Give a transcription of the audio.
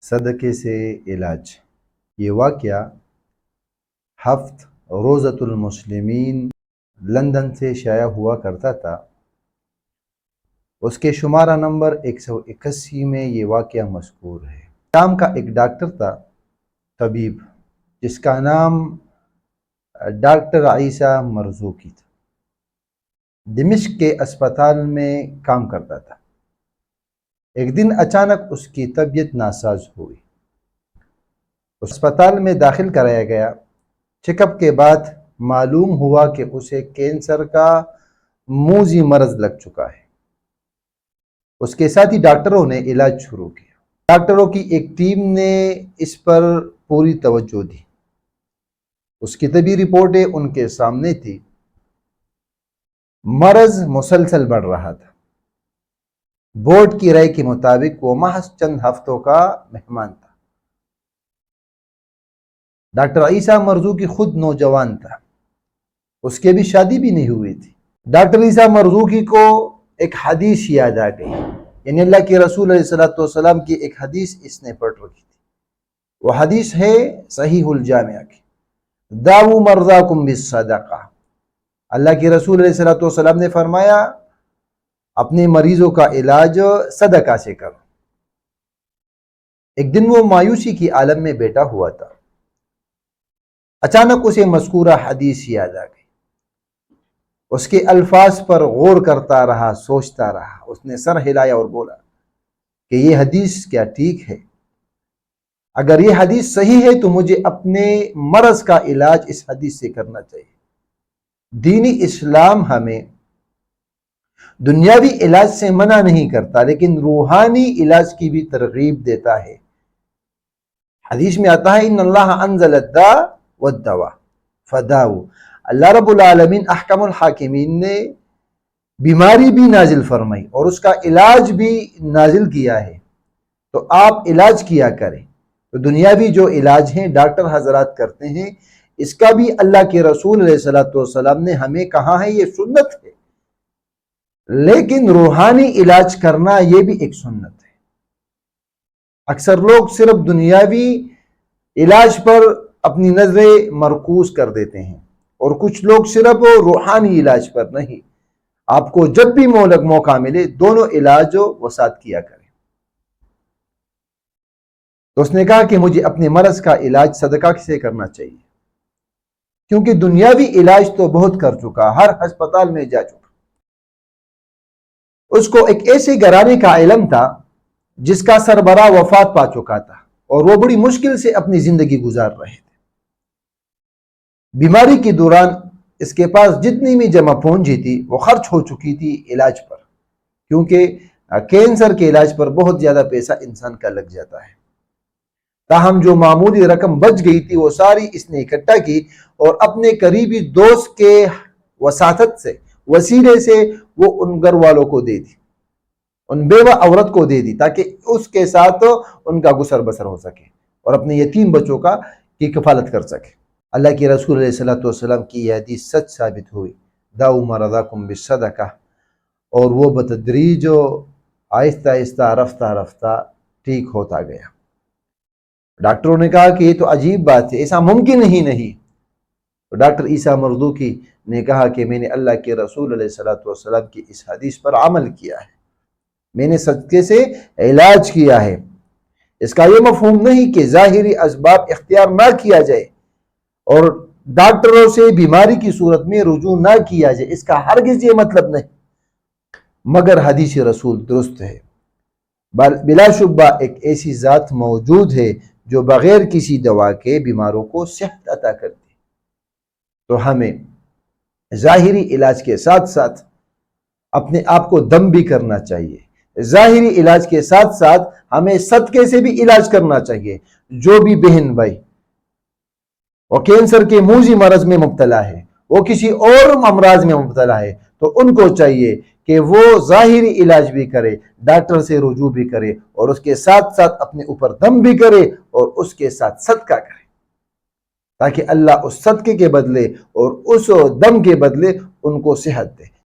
صدقے سے علاج۔ یہ واقعہ ہفت روزۃ المسلمین لندن سے شائع ہوا کرتا تھا۔ اس کے شمارہ نمبر 181 میں یہ واقعہ مذکور ہے۔ شام کا ایک ڈاکٹر تھا، طبیب، جس کا نام ڈاکٹر عیسیٰ مرزوقی تھا۔ دمشق کے اسپتال میں کام کرتا تھا۔ ایک دن اچانک اس کی طبیعت ناساز ہوئی۔ اسپتال میں داخل کرایا گیا۔ چیک اپ کے بعد معلوم ہوا کہ اسے کینسر کا موذی مرض لگ چکا ہے۔ اس کے ساتھی ڈاکٹروں نے علاج شروع کیا۔ ڈاکٹروں کی ایک ٹیم نے اس پر پوری توجہ دی۔ اس کی طبی رپورٹیں ان کے سامنے تھی۔ مرض مسلسل بڑھ رہا تھا۔ بورڈ کی رائے کے مطابق وہ محض چند ہفتوں کا مہمان تھا۔ ڈاکٹر عیسیٰ مرزوقی خود نوجوان تھا۔ اس کی بھی شادی بھی نہیں ہوئی تھی۔ ڈاکٹر عیسیٰ مرزوقی کو ایک حدیث یاد آ گئی، یعنی اللہ کے رسول علیہ السلام کی ایک حدیث اس نے پڑھ رکھی تھی۔ وہ حدیث ہے صحیح الجامع کی، داؤ مرضاکم بالصدقہ۔ اللہ کے رسول علیہ السلام نے فرمایا اپنے مریضوں کا علاج صدقہ سے کرو۔ ایک دن وہ مایوسی کی عالم میں بیٹھا ہوا تھا۔ اچانک اسے مذکورہ حدیث یاد آ گئی۔ اس کے الفاظ پر غور کرتا رہا، سوچتا رہا۔ اس نے سر ہلایا اور بولا کہ یہ حدیث کیا ٹھیک ہے؟ اگر یہ حدیث صحیح ہے تو مجھے اپنے مرض کا علاج اس حدیث سے کرنا چاہیے۔ دینی اسلام ہمیں دنیاوی علاج سے منع نہیں کرتا، لیکن روحانی علاج کی بھی ترغیب دیتا ہے۔ حدیث میں آتا ہے ان اللہ انزل الداء والدواء فداؤ۔ اللہ رب العالمین احکم الحاکمین نے بیماری بھی نازل فرمائی اور اس کا علاج بھی نازل کیا ہے، تو آپ علاج کیا کریں۔ تو دنیاوی جو علاج ہیں ڈاکٹر حضرات کرتے ہیں، اس کا بھی اللہ کے رسول علیہ السلام نے ہمیں کہا ہے، یہ سنت ہے۔ لیکن روحانی علاج کرنا یہ بھی ایک سنت ہے۔ اکثر لوگ صرف دنیاوی علاج پر اپنی نظریں مرکوز کر دیتے ہیں، اور کچھ لوگ صرف روحانی علاج پر نہیں۔ آپ کو جب بھی موقع ملے دونوں علاج وسعت کیا کریں۔ تو اس نے کہا کہ مجھے اپنے مرض کا علاج صدقہ سے کرنا چاہیے، کیونکہ دنیاوی علاج تو بہت کر چکا، ہر ہسپتال میں جا چکا۔ اس کو ایک ایسے گھرانے کا علم تھا جس کا سربراہ وفات پا چکا تھا، اور وہ بڑی مشکل سے اپنی زندگی گزار رہے تھے۔ بیماری کے دوران اس کے پاس جتنی بھی جمع پونجی تھی وہ خرچ ہو چکی تھی علاج پر، کیونکہ کینسر کے علاج پر بہت زیادہ پیسہ انسان کا لگ جاتا ہے۔ تاہم جو معمولی رقم بچ گئی تھی وہ ساری اس نے اکٹھا کی اور اپنے قریبی دوست کے وسیلے سے وہ ان گھر والوں کو دے دی، ان بیوہ عورت کو دے دی، تاکہ اس کے ساتھ ان کا گزر بسر ہو سکے اور اپنے یتیم بچوں کی کفالت کر سکے۔ اللہ کے رسول علیہ السلام کی یہ حدیث سچ ثابت ہوئی، داؤ مرضاکم بالصدقہ، اور وہ بتدریج آہستہ آہستہ رفتہ رفتہ ٹھیک ہوتا گیا۔ ڈاکٹروں نے کہا کہ یہ تو عجیب بات ہے، ایسا ممکن ہی نہیں۔ تو ڈاکٹر عیسیٰ مرزوقی نے کہا کہ میں نے اللہ کے رسول علیہ السلام کی اس حدیث پر عمل کیا ہے، میں نے صدقے سے علاج کیا ہے۔ اس کا یہ مفہوم نہیں کہ ظاہری اسباب اختیار نہ کیا جائے اور ڈاکٹروں سے بیماری کی صورت میں رجوع نہ کیا جائے، اس کا ہرگز یہ مطلب نہیں، مگر حدیث رسول درست ہے۔ بلا شبہ ایک ایسی ذات موجود ہے جو بغیر کسی دوا کے بیماروں کو صحت عطا کرتی، تو ہمیں ظاہری علاج کے ساتھ ساتھ اپنے آپ کو دم بھی کرنا چاہیے۔ ظاہری علاج کے ساتھ ساتھ ہمیں صدقے سے بھی علاج کرنا چاہیے۔ جو بھی بہن بھائی وہ کینسر کے موذی مرض میں مبتلا ہے، وہ کسی اور امراض میں مبتلا ہے، تو ان کو چاہیے کہ وہ ظاہری علاج بھی کرے، ڈاکٹر سے رجوع بھی کرے، اور اس کے ساتھ ساتھ اپنے اوپر دم بھی کرے اور اس کے ساتھ صدقہ کرے، تاکہ اللہ اس صدقے کے بدلے اور اس دم کے بدلے ان کو صحت دے۔